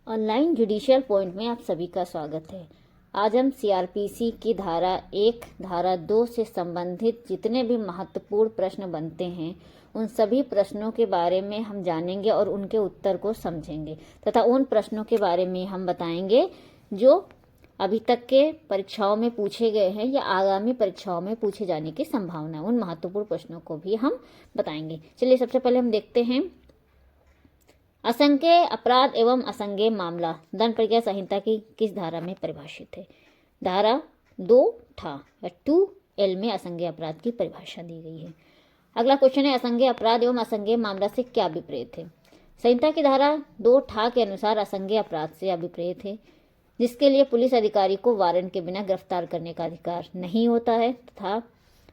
Online judicial point में आप सभी का स्वागत है। आज हम सीआरपीसी की धारा 1, धारा 2 से संबंधित जितने भी महत्वपूर्ण प्रश्न बनते हैं उन सभी प्रश्नों के बारे में हम जानेंगे और उनके उत्तर को समझेंगे तथा उन प्रश्नों के बारे में हम बताएंगे जो अभी तक के परीक्षाओं में पूछे गए हैं या आगामी परीक्षाओं में पूछे जाने की संभावना है। उन महत्वपूर्ण प्रश्नों को भी हम बताएंगे। चलिए सबसे पहले हम देखते हैं असंज्ञेय अपराध एवं असंज्ञेय मामला दंड प्रक्रिया संहिता की किस धारा में परिभाषित है। धारा 2 या 2L में असंज्ञेय अपराध की परिभाषा दी गई है। अगला क्वेश्चन है असंज्ञेय अपराध एवं असंज्ञेय मामला से क्या अभिप्रेत है। संहिता की धारा 2 के अनुसार असंज्ञेय अपराध से अभिप्रेत है जिसके लिए पुलिस अधिकारी को वारंट के बिना गिरफ्तार करने का अधिकार नहीं होता है तथा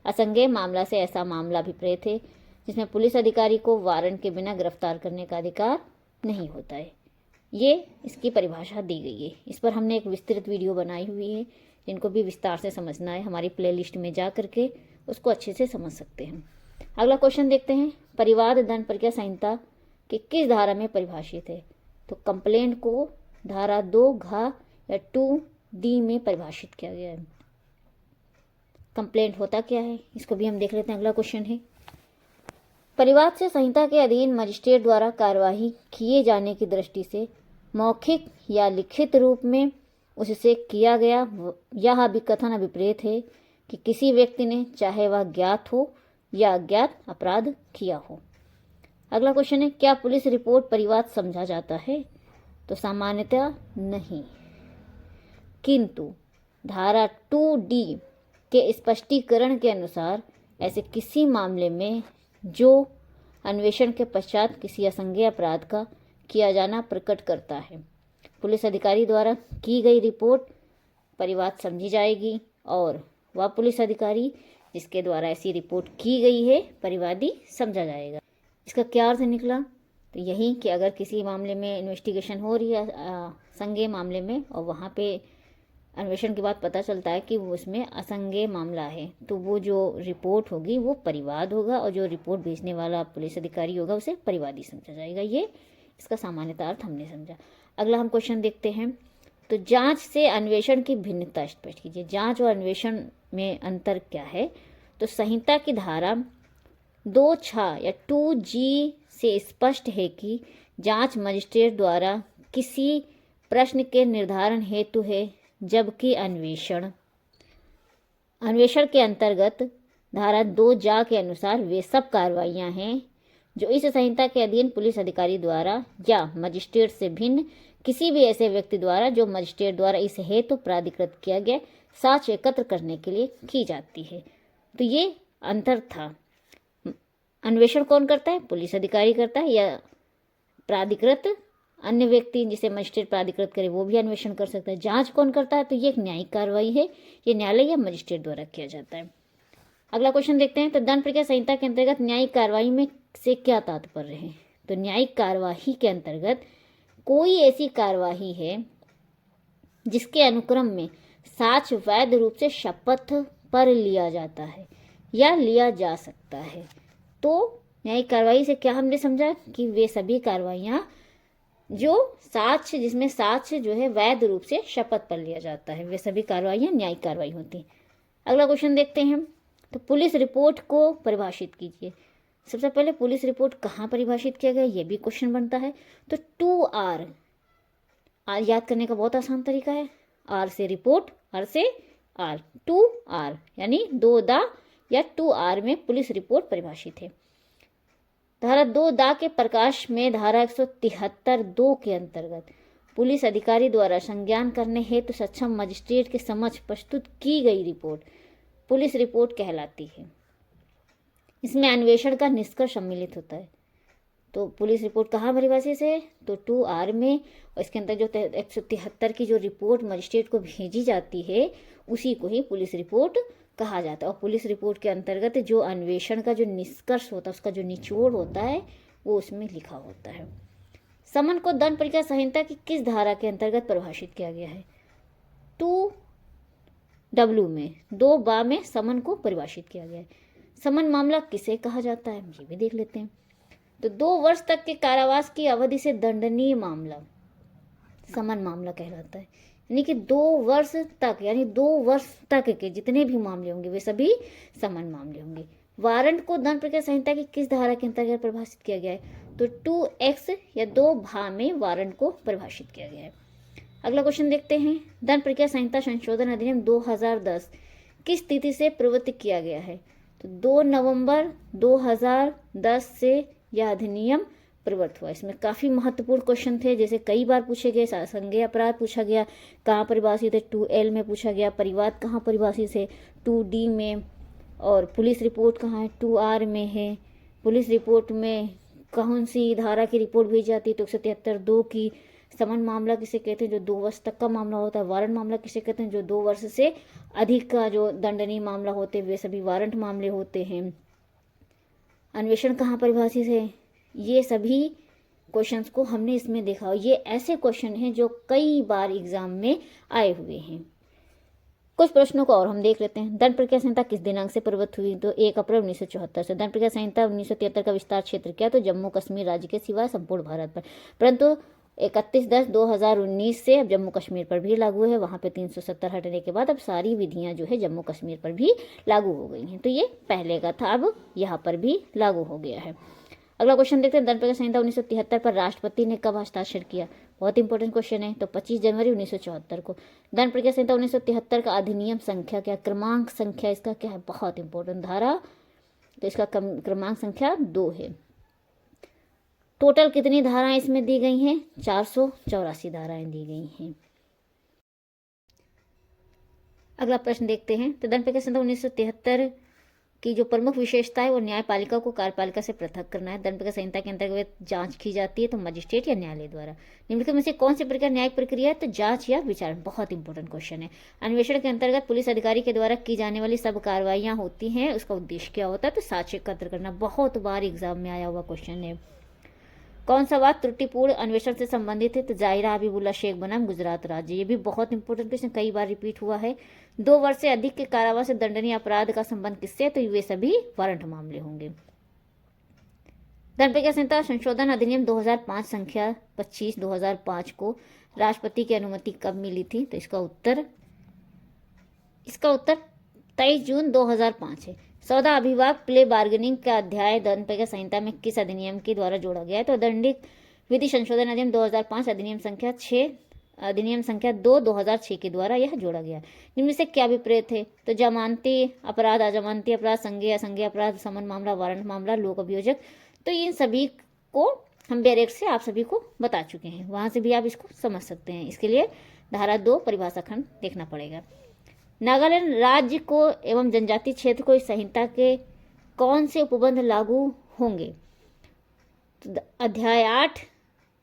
असंज्ञेय मामला से ऐसा मामला अभिप्रेत है जिसमें पुलिस अधिकारी को वारंट के बिना गिरफ्तार करने का अधिकार नहीं होता है। ये इसकी परिभाषा दी गई है। इस पर हमने एक विस्तृत वीडियो बनाई हुई है, जिनको भी विस्तार से समझना है हमारी प्लेलिस्ट में जा करके उसको अच्छे से समझ सकते हैं। अगला क्वेश्चन देखते हैं परिवाद दंड प्रक्रिया संहिता के किस धारा में परिभाषित है। तो कंप्लेंट को धारा 2 या 2D में परिभाषित किया गया है। कंप्लेंट होता क्या है इसको भी हम देख लेते हैं। अगला क्वेश्चन है परिवाद से संहिता के अधीन मजिस्ट्रेट द्वारा कार्यवाही किए जाने की दृष्टि से मौखिक या लिखित रूप में उससे किया गया यह अभिकथन अभिप्रेत है कि किसी व्यक्ति ने चाहे वह ज्ञात हो या अज्ञात अपराध किया हो। अगला क्वेश्चन है क्या पुलिस रिपोर्ट परिवाद समझा जाता है। तो सामान्यतः नहीं, किंतु धारा 2D के स्पष्टीकरण के अनुसार ऐसे किसी मामले में जो अन्वेषण के पश्चात किसी असंज्ञेय अपराध का किया जाना प्रकट करता है, पुलिस अधिकारी द्वारा की गई रिपोर्ट परिवाद समझी जाएगी और वह पुलिस अधिकारी जिसके द्वारा ऐसी रिपोर्ट की गई है परिवादी समझा जाएगा। इसका क्या अर्थ निकला। तो यही कि अगर किसी मामले में इन्वेस्टिगेशन हो रही है असंज्ञेय मामले में और वहाँ पे अन्वेषण के बाद पता चलता है कि वो उसमें असंज्ञेय मामला है, तो वो जो रिपोर्ट होगी वो परिवाद होगा और जो रिपोर्ट भेजने वाला पुलिस अधिकारी होगा उसे परिवादी समझा जाएगा। ये इसका सामान्यतः अर्थ हमने समझा। अगला हम क्वेश्चन देखते हैं तो जांच से अन्वेषण की भिन्नता स्पष्ट कीजिए। जांच और अन्वेषण में अंतर क्या है। तो संहिता की धारा 2 या 2G से स्पष्ट है कि जांच मजिस्ट्रेट द्वारा किसी प्रश्न के निर्धारण हेतु है, जबकि अन्वेषण के अंतर्गत धारा 2 के अनुसार वे सब कार्रवाइयां हैं जो इस संहिता के अधीन पुलिस अधिकारी द्वारा या मजिस्ट्रेट से भिन्न किसी भी ऐसे व्यक्ति द्वारा जो मजिस्ट्रेट द्वारा इस हेतु प्राधिकृत किया गया साक्ष्य एकत्र करने के लिए की जाती है। तो ये अंतर था। अन्वेषण कौन करता है, पुलिस अधिकारी करता है, या प्राधिकृत अन्य व्यक्ति जिसे मजिस्ट्रेट प्राधिकृत करे वो भी अन्वेषण कर सकता है। जांच कौन करता है, तो ये एक न्यायिक कार्रवाई है, ये न्यायालय या मजिस्ट्रेट द्वारा किया जाता है। अगला क्वेश्चन देखते हैं तो दंड प्रक्रिया संहिता के अंतर्गत न्यायिक कार्रवाई में से क्या तात्पर्य है। तो न्यायिक कार्यवाही के अंतर्गत कोई ऐसी कार्यवाही है जिसके अनुक्रम में साक्ष्य वैध रूप से शपथ पर लिया जाता है या लिया जा सकता है। तो न्यायिक कार्रवाई से क्या हमने समझा कि वे सभी कार्रवाइयाँ जो साक्ष्य जिसमें साक्ष्य जो है वैध रूप से शपथ पर लिया जाता है, वे सभी कार्रवाइयाँ न्यायिक कार्रवाई होती हैं। अगला क्वेश्चन देखते हैं तो पुलिस रिपोर्ट को परिभाषित कीजिए। सबसे पहले पुलिस रिपोर्ट कहाँ परिभाषित किया गया ये भी क्वेश्चन बनता है। तो 2R याद करने का बहुत आसान तरीका है। R से रिपोर्ट, R से R, 2R यानी 2 या 2R में पुलिस रिपोर्ट परिभाषित है। धारा 2 के प्रकाश में धारा 173(2) के अंतर्गत पुलिस अधिकारी द्वारा संज्ञान करने हेतु सक्षम मजिस्ट्रेट के समक्ष प्रस्तुत की गई रिपोर्ट पुलिस रिपोर्ट कहलाती है। इसमें अन्वेषण का निष्कर्ष सम्मिलित होता है। तो पुलिस रिपोर्ट कहाँ परिभाषित है, तो 2R में, और इसके अंदर जो 173 की जो रिपोर्ट मजिस्ट्रेट को भेजी जाती है उसी को ही पुलिस रिपोर्ट कहा जाता है। और पुलिस रिपोर्ट के अंतर्गत जो अन्वेषण का जो निष्कर्ष होता है, उसका जो निचोड़ होता है वो उसमें लिखा होता है। समन को दंड प्रक्रिया संहिता की किस धारा के अंतर्गत परिभाषित किया गया है। 2W में 2 में समन को परिभाषित किया गया है। समन मामला किसे कहा जाता है ये भी देख लेते हैं। तो 2 वर्ष तक के कारावास की अवधि से दंडनीय मामला समन मामला कहलाता है। यानी कि 2 वर्ष तक, यानी 2 वर्ष तक के जितने भी मामले होंगे वे सभी समन मामले होंगे। वारंट को दंड प्रक्रिया संहिता की किस धारा के अंतर्गत परिभाषित किया गया है? तो 2X या 2 भा में वारंट को परिभाषित किया गया है। अगला क्वेश्चन देखते हैं। दंड प्रक्रिया संहिता संशोधन अधिनियम 2010 किस तिथि से प्रवृत्त किया गया है? तो 2 नवंबर 2010 से यह अधिनियम प्रवृत्त हुआ। इसमें काफ़ी महत्वपूर्ण क्वेश्चन थे, जैसे कई बार पूछे गए। संज्ञेय अपराध पूछा गया, कहाँ परिभाषित है? 2L में पूछा गया। परिवाद कहाँ परिभाषित है? 2D में। और पुलिस रिपोर्ट कहाँ है? 2R में है। पुलिस रिपोर्ट में कौन सी धारा की रिपोर्ट भेजी जाती है? तो 173(2) की। समन मामला किसे कहते हैं? जो 2 वर्ष तक का मामला होता है। वारंट मामला किसे कहते हैं? जो 2 वर्ष से अधिक का जो दंडनीय मामला होते हैं वे सभी वारंट मामले होते हैं। अन्वेषण कहाँ परिभाषित है? ये सभी क्वेश्चंस को हमने इसमें देखा। ये ऐसे क्वेश्चन हैं जो कई बार एग्जाम में आए हुए हैं। कुछ प्रश्नों को और हम देख लेते हैं। दंड प्रक्रिया संहिता किस दिनांक से प्रवृत्त हुई? तो 1 अप्रैल 1974 से। दंड प्रक्रिया संहिता 1973 का विस्तार क्षेत्र क्या? तो जम्मू कश्मीर राज्य के सिवाय संपूर्ण भारत पर। परंतु 31/10/2019 से अब जम्मू कश्मीर पर भी लागू है। वहाँ पे 370 हटने के बाद अब सारी विधियाँ जो है जम्मू कश्मीर पर भी लागू हो गई हैं। तो ये पहले का था, अब यहाँ पर भी लागू हो गया है। अगला क्वेश्चन देखते हैं। दंड प्रक्रिया संहिता 1973 पर राष्ट्रपति ने कब हस्ताक्षर किया? बहुत इंपॉर्टेंट क्वेश्चन है। तो 25 जनवरी 1974 को। दंड प्रक्रिया संहिता 1973 का अधिनियम संख्या क्या? क्रमांक संख्या इसका क्या है? बहुत इंपॉर्टेंट धारा, तो इसका क्रमांक संख्या 2 है। टोटल कितनी धाराएं इसमें दी गई हैं? 484 धाराएं दी गई हैं। अगला प्रश्न देखते हैं। तो दंड प्रक्रिया संहिता 1973 की जो प्रमुख विशेषता है वो न्यायपालिका को कार्यपालिका से पृथक करना है। दंड प्रक्रिया संहिता के अंतर्गत जांच की जाती है तो मजिस्ट्रेट या न्यायालय द्वारा। निम्नलिखित में से कौन सी प्रक्रिया न्यायिक प्रक्रिया है? तो जांच या विचारण। बहुत इंपॉर्टेंट क्वेश्चन है। अन्वेषण के अंतर्गत पुलिस अधिकारी के द्वारा की जाने वाली सब कार्रवाइयाँ होती हैं, उसका उद्देश्य क्या होता है? तो साक्ष्य एकत्र करना। बहुत बार एग्जाम में आया हुआ क्वेश्चन है। कौन सा बात त्रुटिपूर्ण अन्वेषण से संबंधित है? तो जाहिरा हबीबुल्ला शेख बनाम गुजरात राज्य। ये भी बहुत इंपॉर्टेंट क्वेश्चन, कई बार रिपीट हुआ है। 2 वर्ष से अधिक के कारावास से दंडनीय अपराध का संबंध किससे? तो वे सभी वारंट मामले होंगे। दंड प्रक्रिया संहिता संशोधन अधिनियम 2005 संख्या 25/2005 को राष्ट्रपति की अनुमति कब मिली थी? तो इसका उत्तर 23 जून 2005 है। सौदा अभिभाग प्ले बार्गेनिंग का अध्याय दंड प्रक्रिया संहिता में किस अधिनियम के द्वारा जोड़ा गया है? तो दंडिक विधि संशोधन अधिनियम 2005 अधिनियम संख्या 2 2006 के द्वारा यह जोड़ा गया। इनमें से क्या विपरीत है? तो जमानती अपराध, अजमानती अपराध, संज्ञेय असंज्ञेय अपराध, समन मामला, वारंट मामला, लोक अभियोजक। तो इन सभी को हम बैरेक्ट से आप सभी को बता चुके हैं, वहां से भी आप इसको समझ सकते हैं। इसके लिए धारा 2 परिभाषा खंड देखना पड़ेगा। नागालैंड राज्य को एवं जनजातीय क्षेत्र को इस संहिता के कौन से उपबंध लागू होंगे? तो अध्याय 8,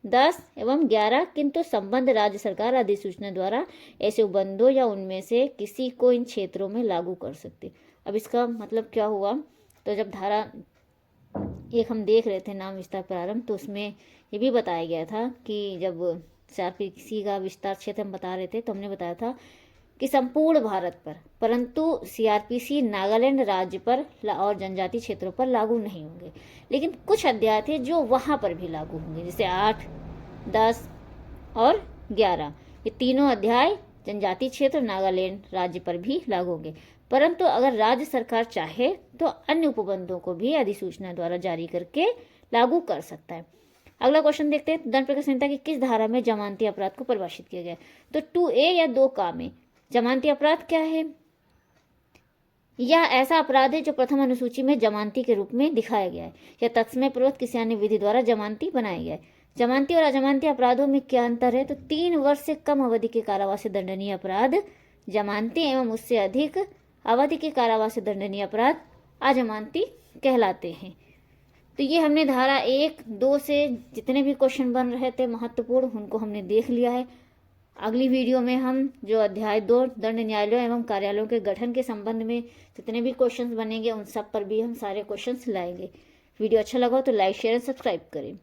10 एवं 11, किंतु संबंध राज्य सरकार अधिसूचना द्वारा ऐसे उपबंधों या उनमें से किसी को इन क्षेत्रों में लागू कर सकते। अब इसका मतलब क्या हुआ? तो जब धारा 1 हम देख रहे थे नाम विस्तार प्रारंभ, तो उसमें ये भी बताया गया था कि जब CRPC का विस्तार क्षेत्र हम बता रहे थे तो हमने बताया था कि संपूर्ण भारत पर, परंतु CRPC नागालैंड राज्य पर और जनजातीय क्षेत्रों पर लागू नहीं होंगे। लेकिन कुछ अध्याय थे जो वहाँ पर भी लागू होंगे, जैसे 8, 10 और 11। ये तीनों अध्याय जनजातीय क्षेत्र नागालैंड राज्य पर भी लागू होंगे। परंतु अगर राज्य सरकार चाहे तो अन्य उपबंधों को भी अधिसूचना द्वारा जारी करके लागू कर सकता है। अगला क्वेश्चन देखते हैं। दंड प्रक्रिया संहिता की किस धारा में जमानती अपराध को परिभाषित किया गया? तो 2A या 2 में जमानती अपराध क्या है? यह ऐसा अपराध है जो प्रथम अनुसूची में जमानती के रूप में दिखाया गया है या तत्समय पूर्वक किसी अन्य विधि द्वारा जमानती बनाया गया है। जमानती और अजमानती अपराधों में क्या अंतर है? तो 3 वर्ष से कम अवधि के कारावास से दंडनीय अपराध जमानती एवं उससे अधिक अवधि के कारावास से दंडनीय अपराध अजमानती कहलाते हैं। तो ये हमने धारा 1, 2 से जितने भी क्वेश्चन बन रहे थे महत्वपूर्ण, उनको हमने देख लिया है। अगली वीडियो में हम जो अध्याय 2 दंड न्यायालयों एवं कार्यालयों के गठन के संबंध में जितने भी क्वेश्चंस बनेंगे उन सब पर भी हम सारे क्वेश्चंस लाएंगे। वीडियो अच्छा लगा तो लाइक, शेयर और सब्सक्राइब करें।